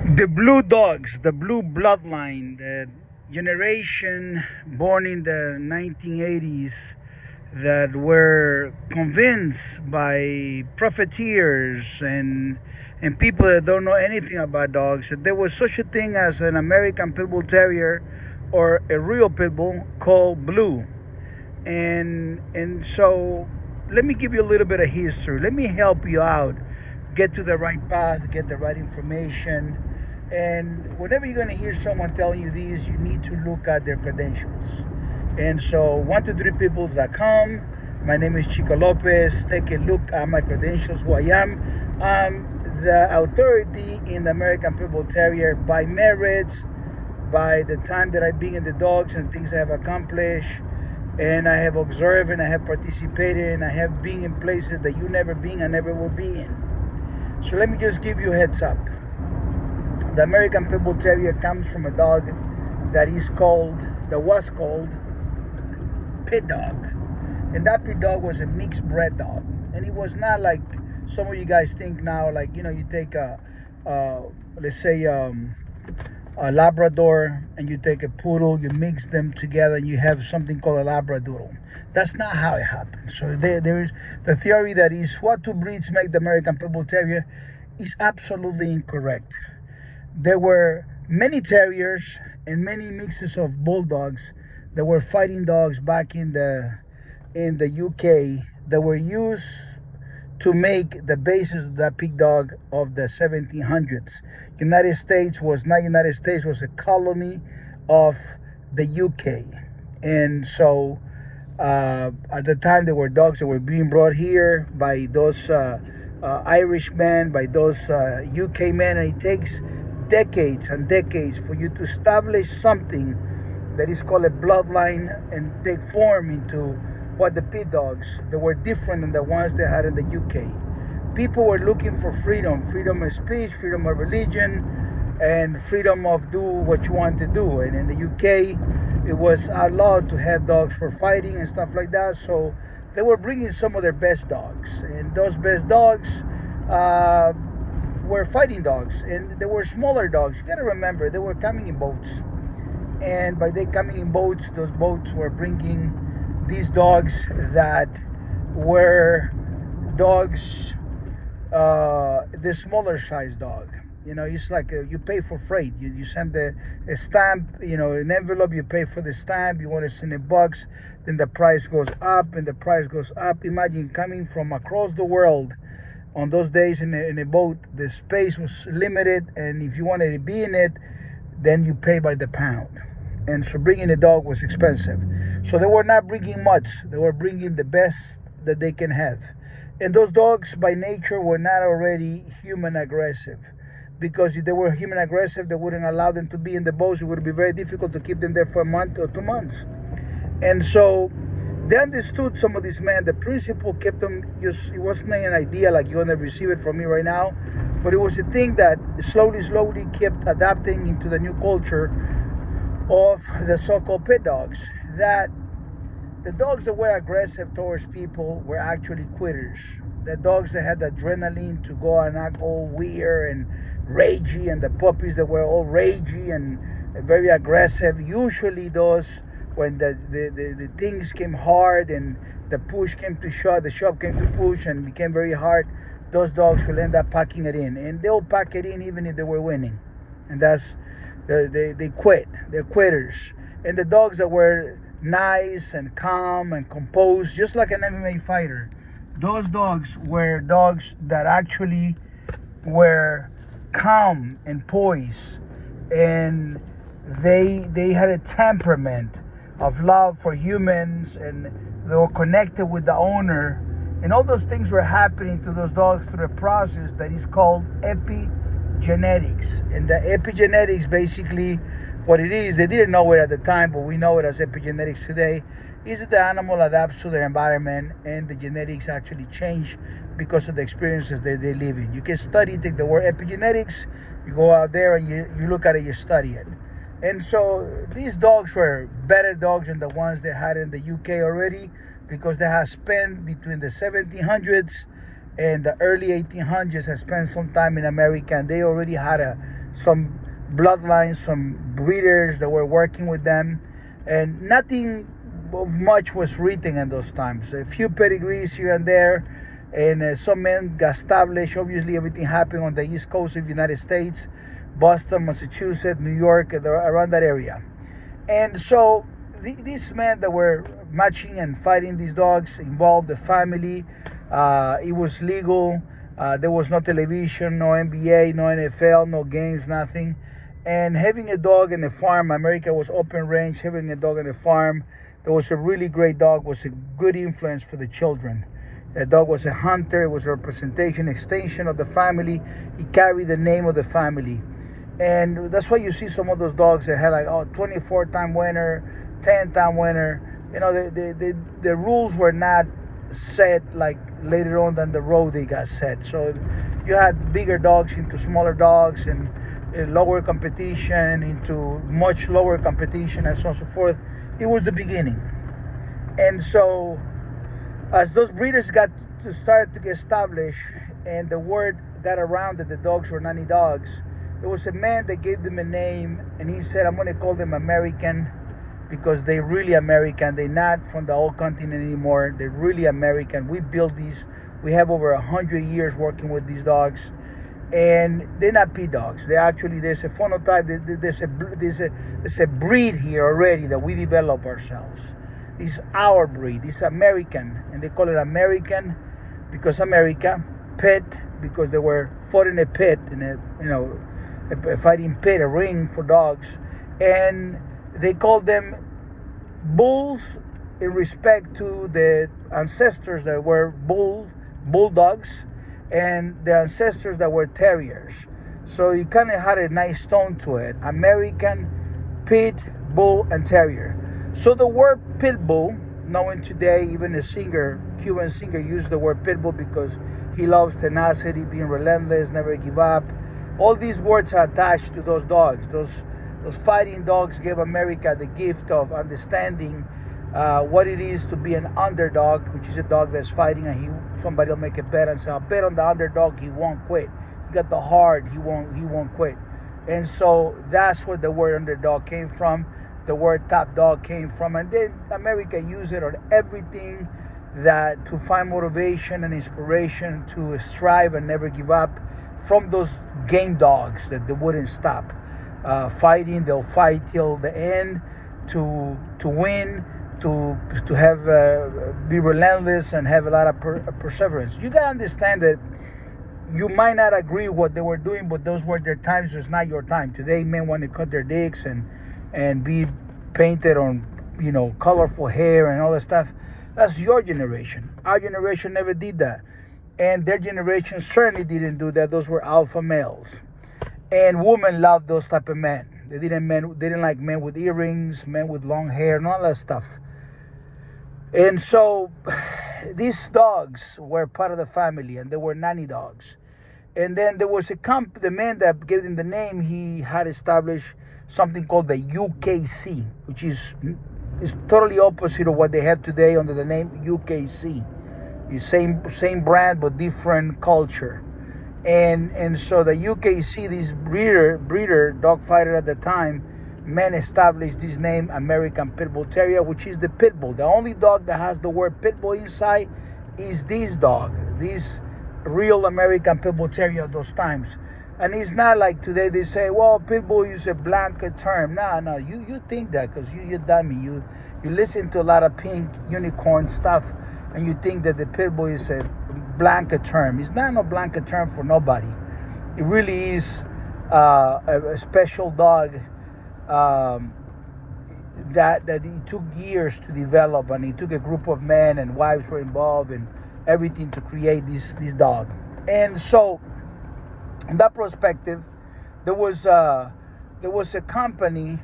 The blue dogs, the blue bloodline, the generation born in the 1980s that were convinced by profiteers and people that don't know anything about dogs that there was such a thing as an American Pit Bull Terrier or a real Pit Bull called Blue. And so let me give you a little bit of history. Let me help you out, get to the right path, get the right information. And whenever you're going to hear someone telling you these, you need to look at their credentials. And so 123pitbulls.com. My name is Chico Lopez. Take a look at my credentials, who I am. I'm the authority in the American Pit Bull Terrier by merits, by the time that I've been in the dogs and things I have accomplished. And I have observed and I have participated and I have been in places that you never been and never will be in. So let me just give you a heads up. The American Pit Bull Terrier comes from a dog that was called Pit Dog. And that Pit Dog was a mixed bred dog. And it was not like some of you guys think now, like, you take let's say, a Labrador and you take a Poodle, you mix them together and you have something called a Labradoodle. That's not how it happens. So there is the theory that is what two breeds make the American Pit Bull Terrier is absolutely incorrect. There were many terriers and many mixes of bulldogs that were fighting dogs back in the UK that were used to make the basis of that pig dog of the 1700s. United States was not United States, was a colony of the UK. And so at the time there were dogs that were being brought here by those Irish men, by those UK men, and it takes decades and decades for you to establish something that is called a bloodline and take form into what the pit dogs that were different than the ones they had in the UK. People were looking for freedom of speech, freedom of religion, and freedom of do what you want to do. And in the UK, it was outlawed to have dogs for fighting and stuff like that. So they were bringing some of their best dogs, and those best dogs were fighting dogs, and they were smaller dogs. You got to remember, they were coming in boats, and by they coming in boats, those boats were bringing these dogs that were dogs, the smaller size dog. It's like you pay for freight. You send a stamp, an envelope, you pay for the stamp. You want to send $1, then the price goes up and the price goes up. Imagine coming from across the world. On those days in a boat, the space was limited, and if you wanted to be in it, then you pay by the pound. And so bringing a dog was expensive. So they were not bringing much. They were bringing the best that they can have. And those dogs by nature were not already human aggressive. Because if they were human aggressive, they wouldn't allow them to be in the boats. It would be very difficult to keep them there for a month or 2 months. And so they understood, some of these men, the principle kept them, it wasn't an idea like you're going to receive it from me right now, but it was a thing that slowly kept adapting into the new culture of the so-called pit dogs. That the dogs that were aggressive towards people were actually quitters. The dogs that had the adrenaline to go and act all weird and ragey, and the puppies that were all ragey and very aggressive, usually those, when the things came hard and the push came to shove, the shove came to push and became very hard, those dogs will end up packing it in. And they'll pack it in even if they were winning. And that's, they quit. They're quitters. And the dogs that were nice and calm and composed, just like an MMA fighter, those dogs were dogs that actually were calm and poised. And they had a temperament of love for humans, and they were connected with the owner, and all those things were happening to those dogs through a process that is called epigenetics. And the epigenetics, basically what it is, they didn't know it at the time, but we know it as epigenetics today, is that the animal adapts to their environment, and the genetics actually change because of the experiences that they live in. You can take the word epigenetics, you go out there and you look at it, you study it. And so these dogs were better dogs than the ones they had in the UK already, because they had spent between the 1700s in the early 1800s had spent some time in America, and they already had some bloodlines, some breeders that were working with them, and nothing of much was written in those times. A few pedigrees here and there, and some men got established. Obviously, everything happened on the East Coast of the United States, Boston, Massachusetts, New York, around that area. And so these men that were matching and fighting these dogs involved the family. It was legal. There was no television, no NBA, no NFL, no games, nothing. And having a dog in a farm, America was open range. Having a dog in a farm, that was a really great dog, was a good influence for the children. The dog was a hunter. It was a representation, extension of the family. He carried the name of the family. And that's why you see some of those dogs that had like 24-time winner, 10-time winner. You know, the rules were not set like later on down the road they got set. So you had bigger dogs into smaller dogs, and lower competition into much lower competition, and so on and so forth. It was the beginning. And so as those breeders got to start to get established, and the word got around that the dogs were nanny dogs, there was a man that gave them a name, and he said, I'm going to call them American, because they're really American. They're not from the old continent anymore. They're really American. We built these. We have over 100 years working with these dogs, and they're not pit dogs. They actually, there's a phenotype. There's a breed here already that we develop ourselves. This is our breed. This is American, and they call it American because America. Pit because they were fought in a pit, in a fighting pit, a ring for dogs, and they called them bulls in respect to the ancestors that were bulldogs, and the ancestors that were terriers. So you kind of had a nice tone to it. American, pit, bull, and terrier. So the word pit bull, knowing today, even a Cuban singer used the word pit bull because he loves tenacity, being relentless, never give up. All these words are attached to those dogs. Those fighting dogs gave America the gift of understanding what it is to be an underdog, which is a dog that's fighting, and somebody will make a bet and say, I'll bet on the underdog, he won't quit. He got the heart, he won't quit. And so that's where the word underdog came from. The word top dog came from, and then America used it on everything that to find motivation and inspiration to strive and never give up from those game dogs that they wouldn't stop fighting. They'll fight till the end to win, to have be relentless and have a lot of perseverance. You gotta understand that you might not agree with what they were doing, but those were their times. It's not your time. Today, men want to cut their dicks and be painted on, colorful hair and all that stuff. That's your generation. Our generation never did that. And their generation certainly didn't do that. Those were alpha males. And women loved those type of men. They didn't like men with earrings, men with long hair, and all that stuff. And so these dogs were part of the family, and they were nanny dogs. And then there was the man that gave them the name, he had established something called the UKC, which is totally opposite of what they have today under the name UKC. It's same brand but different culture. And so the UKC, this breeder dog fighter at the time, men established this name, American Pitbull Terrier, which is the Pitbull. The only dog that has the word Pitbull inside is this dog, this real American Pitbull Terrier of those times. And it's not like today they say, well, Pitbull is a blanket term. No, you think that because you're dummy. You listen to a lot of pink unicorn stuff, and you think that the Pitbull is a blanket term. It's not no blanket term for nobody. It really is a special dog that it took years to develop, and it took a group of men and wives were involved and everything to create this dog. And so, in that perspective, there was a company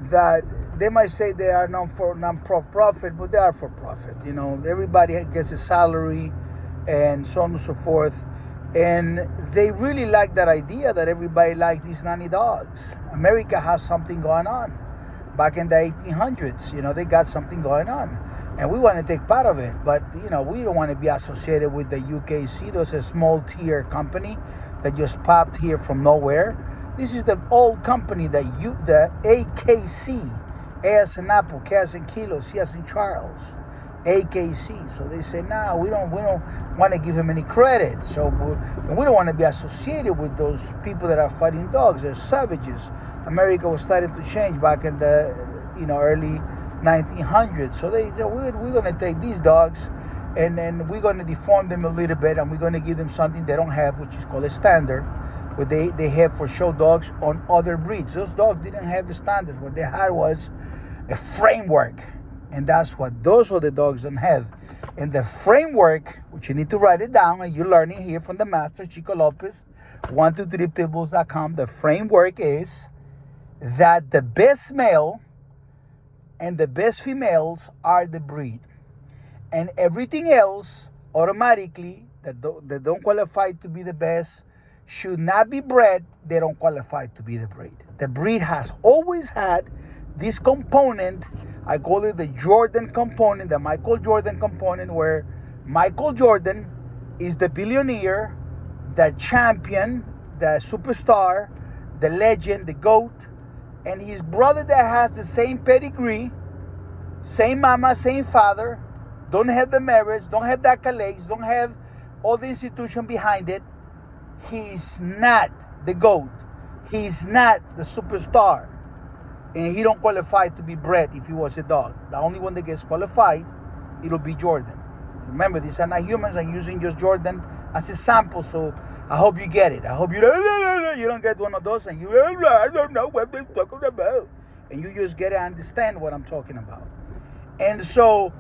that they might say they are non-profit, but they are for profit. Everybody gets a salary and so on and so forth. And they really like that idea that everybody likes these nanny dogs. America has something going on. Back in the 1800s, they got something going on. and we want to take part of it. But we don't want to be associated with the UKC. There's a small tier company that just popped here from nowhere. This is the old company the AKC, A as in Apple, K as in Kilo, C as in Charles, AKC. So they say, nah, we don't want to give him any credit. So we don't want to be associated with those people that are fighting dogs. They're savages. America was starting to change back in the early 1900s. So they said, we're going to take these dogs and then we're going to deform them a little bit, and we're going to give them something they don't have, which is called a standard, what they have for show dogs on other breeds. Those dogs didn't have the standards. What they had was a framework, and that's what those other dogs don't have. And the framework, which you need to write it down, and you're learning here from the master, Chico López, 123pitbulls.com. The framework is that the best male and the best females are the breed. And everything else, automatically, that don't qualify to be the best, should not be bred. They don't qualify to be the breed. The breed has always had this component. I call it the Jordan component, the Michael Jordan component, where Michael Jordan is the billionaire, the champion, the superstar, the legend, the GOAT, and his brother that has the same pedigree, same mama, same father, don't have the marriage, don't have the accolades, don't have all the institution behind it. He's not the GOAT. He's not the superstar. And he don't qualify to be bred if he was a dog. The only one that gets qualified, it'll be Jordan. Remember, these are not humans. I'm using just Jordan as a sample, so I hope you get it. I hope you don't get one of those and I don't know what they're talking about. And you just get to understand what I'm talking about. And so,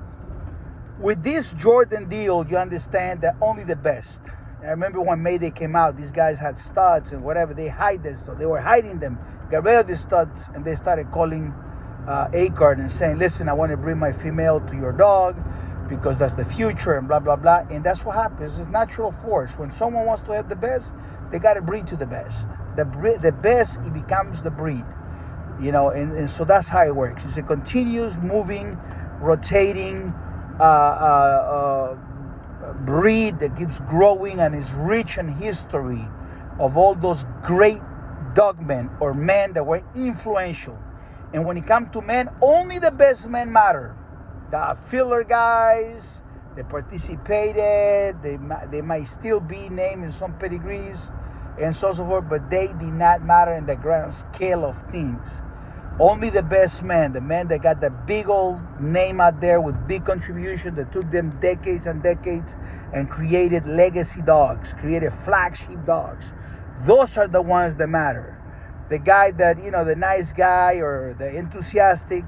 with this Jordan deal, you understand that only the best. I remember when Mayday came out, these guys had studs and whatever. They hide this, so they were hiding them. Got rid of the studs, and they started calling Acard and saying, listen, I want to bring my female to your dog because that's the future and blah, blah, blah. And that's what happens. It's natural force. When someone wants to have the best, they got to breed to the best. The best, it becomes the breed. And so that's how it works. It's a continuous moving, rotating breed that keeps growing and is rich in history of all those great dogmen or men that were influential. And when it comes to men, only the best men matter. The filler guys, they participated, they might still be named in some pedigrees and so forth, but they did not matter in the grand scale of things. Only the best men, the men that got the big old name out there with big contribution that took them decades and decades and created legacy dogs, created flagship dogs. Those are the ones that matter. The guy that, the nice guy or the enthusiastic,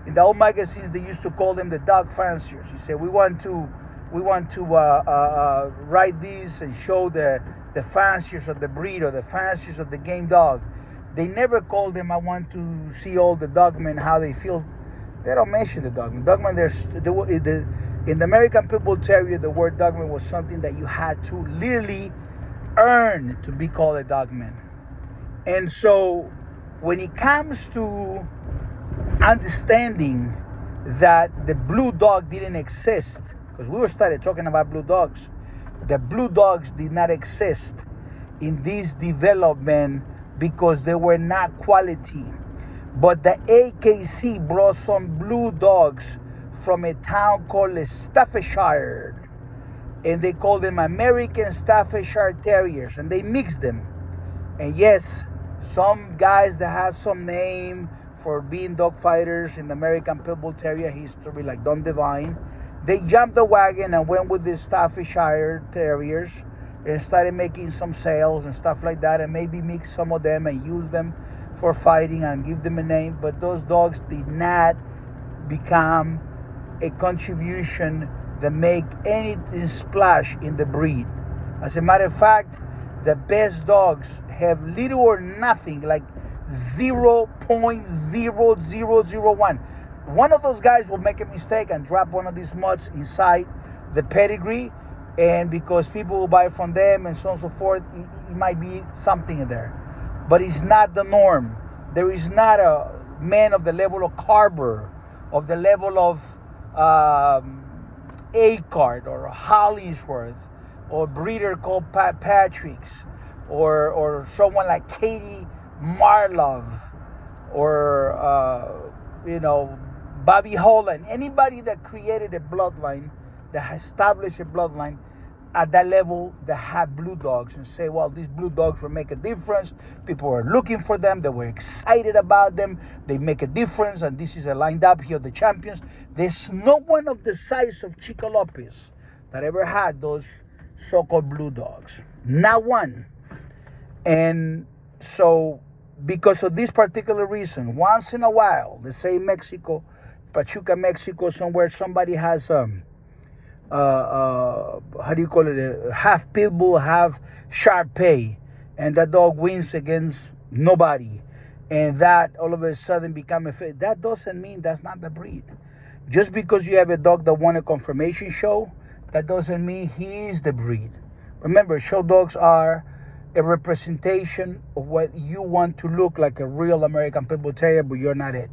in the old magazines, they used to call them the dog fanciers. You say, we want to write these and show the fanciers of the breed or the fanciers of the game dog. They never call them, I want to see all the dogmen, how they feel. They don't mention the dogmen. Dogmen, in the American Pitbull Terrier, the word dogman was something that you had to literally earn to be called a dogman. And so when it comes to understanding that the blue dog didn't exist, because we started talking about blue dogs, the blue dogs did not exist in this development because they were not quality. But the AKC brought some blue dogs from a town called Staffordshire, and they called them American Staffordshire Terriers, and they mixed them. And yes, some guys that have some name for being dog fighters in the American Pitbull Terrier history, like Don Devine, they jumped the wagon and went with the Staffordshire Terriers and started making some sales and stuff like that, and maybe mix some of them and use them for fighting and give them a name. But those dogs did not become a contribution that make anything splash in the breed. As a matter of fact, the best dogs have little or nothing, like 0.0001. One of those guys will make a mistake and drop one of these mutts inside the pedigree, and because people will buy from them and so on and so forth, it might be something in there. But it's not the norm. There is not a man of the level of Carver, of the level of A-Card or Hollingsworth, or breeder called Patrick's, or someone like Katie Marlov, or Bobby Holland. Anybody that created a bloodline, that established a bloodline at that level, that have blue dogs, and say, well, these blue dogs will make a difference. People were looking for them. They were excited about them. They make a difference, and this is a lined up here, the champions. There's no one of the size of Chico Lopez that ever had those so-called blue dogs. Not one. And so, because of this particular reason, once in a while, let's say Mexico, Pachuca, Mexico, somewhere, somebody has how do you call it, a half Pitbull, half Shar-Pei, and that dog wins against nobody, and that all of a sudden become a fit. That doesn't mean that's not the breed. Just because you have a dog that won a confirmation show, that doesn't mean he is the breed. Remember, show dogs are a representation of what you want to look like, a real American Pitbull Terrier, but you're not it.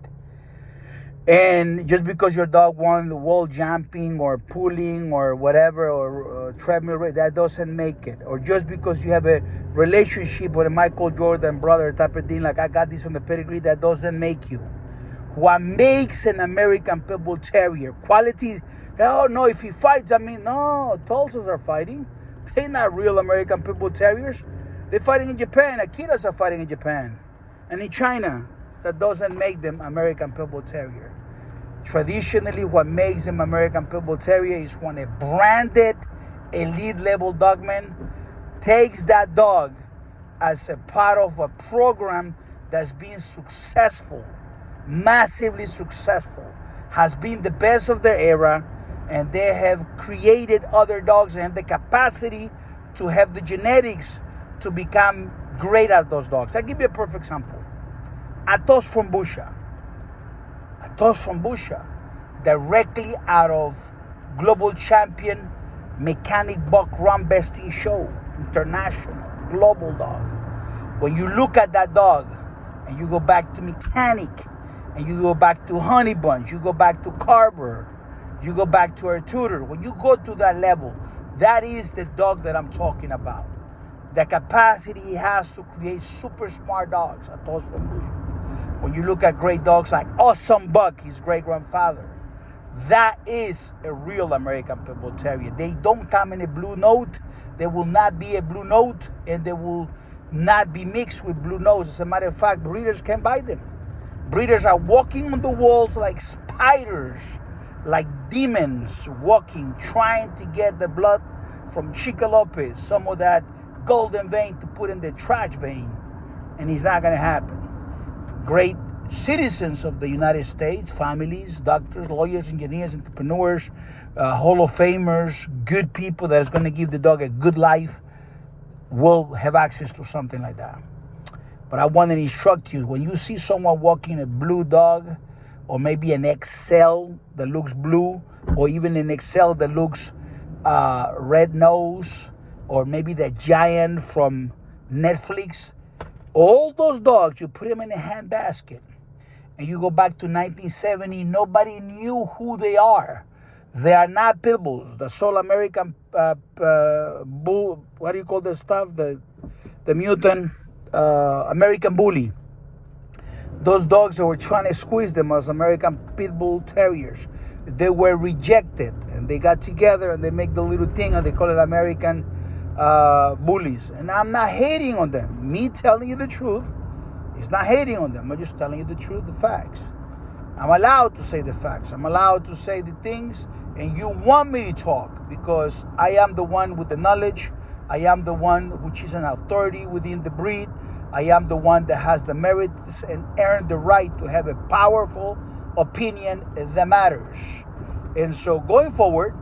And just because your dog won the wall jumping or pulling or whatever, or treadmill race, that doesn't make it. Or just because you have a relationship with a Michael Jordan brother type of thing, like I got this on the pedigree, that doesn't make you. What makes an American Pitbull Terrier quality? Oh no, if he fights, no, Tulsas are fighting. They're not real American Pitbull Terriers. They're fighting in Japan. Akitas are fighting in Japan and in China. That doesn't make them American Pitbull Terrier. Traditionally, what makes them American Pitbull Terrier is when a branded elite level dogman takes that dog as a part of a program that's been successful, massively successful, has been the best of their era, and they have created other dogs and have the capacity to have the genetics to become great at those dogs. I'll give you a perfect example. Atos from Busha. Atos from Busha, directly out of global champion mechanic buck run besting show, international, global dog. When you look at that dog and you go back to mechanic, and you go back to Honey Bunch, you go back to Carver, you go back to our tutor, when you go to that level, that is the dog that I'm talking about. The capacity he has to create super smart dogs, Atos from Busha. When you look at great dogs like Awesome Buck, his great-grandfather, that is a real American Pitbull Terrier. They don't come in a blue note. There will not be a blue note, and they will not be mixed with blue notes. As a matter of fact, breeders can buy them. Breeders are walking on the walls like spiders, like demons walking, trying to get the blood from Chico Lopez, some of that golden vein to put in the trash vein, and it's not going to happen. Great citizens of the United States, families, doctors, lawyers, engineers, entrepreneurs, Hall of Famers, good people that is going to give the dog a good life will have access to something like that. But I want to instruct you, when you see someone walking a blue dog, or maybe an XL that looks blue, or even an XL that looks red nose, or maybe the giant from Netflix, all those dogs, you put them in a handbasket, and you go back to 1970, nobody knew who they are. They are not pit bulls. The Soul American bull, what do you call the stuff? The mutant American bully. Those dogs that were trying to squeeze them as American Pit Bull Terriers, they were rejected, and they got together and they make the little thing and they call it American bullies. And I'm not hating on them. Me telling you the truth is not hating on them. I'm just telling you the truth, the facts. I'm allowed to say the facts. I'm allowed to say the things, and you want me to talk because I am the one with the knowledge. I am the one which is an authority within the breed. I am the one that has the merits and earned the right to have a powerful opinion that matters. And so going forward,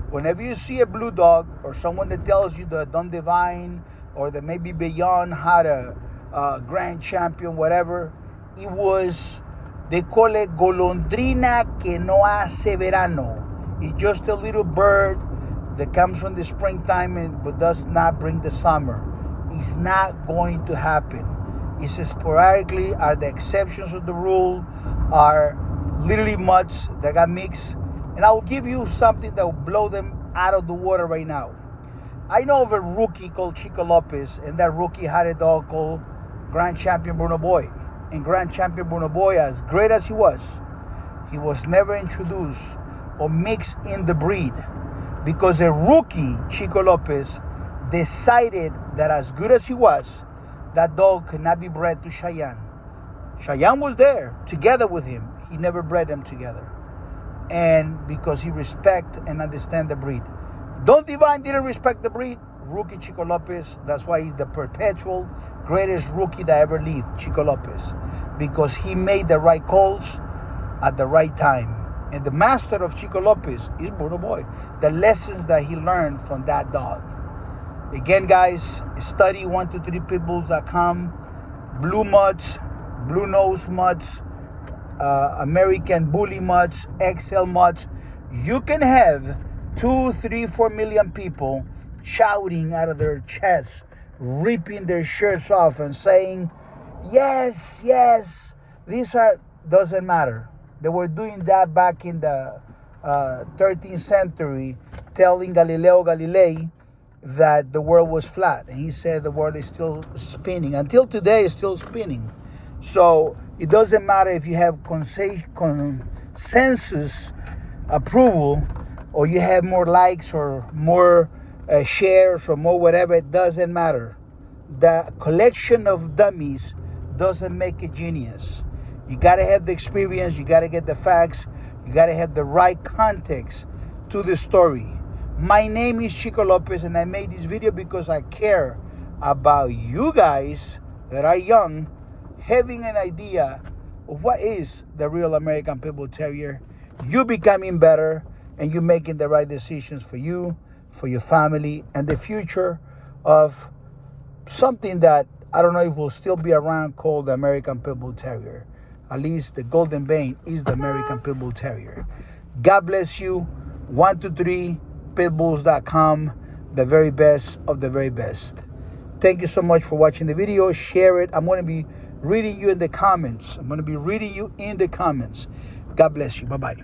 whenever you see a blue dog or someone that tells you that Don Divine or that maybe Beyond had a grand champion, whatever, it was, they call it golondrina que no hace verano. It's just a little bird that comes from the springtime but does not bring the summer. It's not going to happen. It's sporadically, are the exceptions of the rule, are literally mutts that got mixed. And And I will give you something that will blow them out of the water right now. I know of a rookie called Chico Lopez, and that rookie had a dog called Grand Champion Bruno Boy. And Grand Champion Bruno Boy, as great as he was never introduced or mixed in the breed, because a rookie, Chico Lopez, decided that as good as he was, that dog could not be bred to Cheyenne. Cheyenne was there together with him. He never bred them together. And because he respect and understand the breed. Don Divine didn't respect the breed. Rookie Chico Lopez, that's why he's the perpetual greatest rookie that ever lived, Chico Lopez. Because he made the right calls at the right time. And the master of Chico Lopez is Bruno Boy. The lessons that he learned from that dog. Again, guys, study 123pitbulls.com. Blue Mutts, Blue Nose Mutts, American Bully Mutts, XL Mutts. You can have 2, 3, 4 million people shouting out of their chests, ripping their shirts off and saying, yes, yes, these are, doesn't matter. They were doing that back in the 13th century, telling Galileo Galilei that the world was flat. And he said the world is still spinning. Until today, it's still spinning. So it doesn't matter if you have consensus approval, or you have more likes or more shares or more whatever. It doesn't matter. The collection of dummies doesn't make a genius. You got to have the experience. You got to get the facts. You got to have the right context to the story. My name is Chico Lopez, and I made this video because I care about you guys that are young having an idea of what is the real American Pitbull Terrier. You becoming better, and you making the right decisions for you, for your family, and the future of something that I don't know if will still be around, called the American Pitbull Terrier. At least the Golden Bane is the American Pitbull Terrier. God bless you. 123pitbulls.com, the very best of the very best. Thank you so much for watching the video. Share it. I'm going to be reading you in the comments. God bless you. Bye-bye.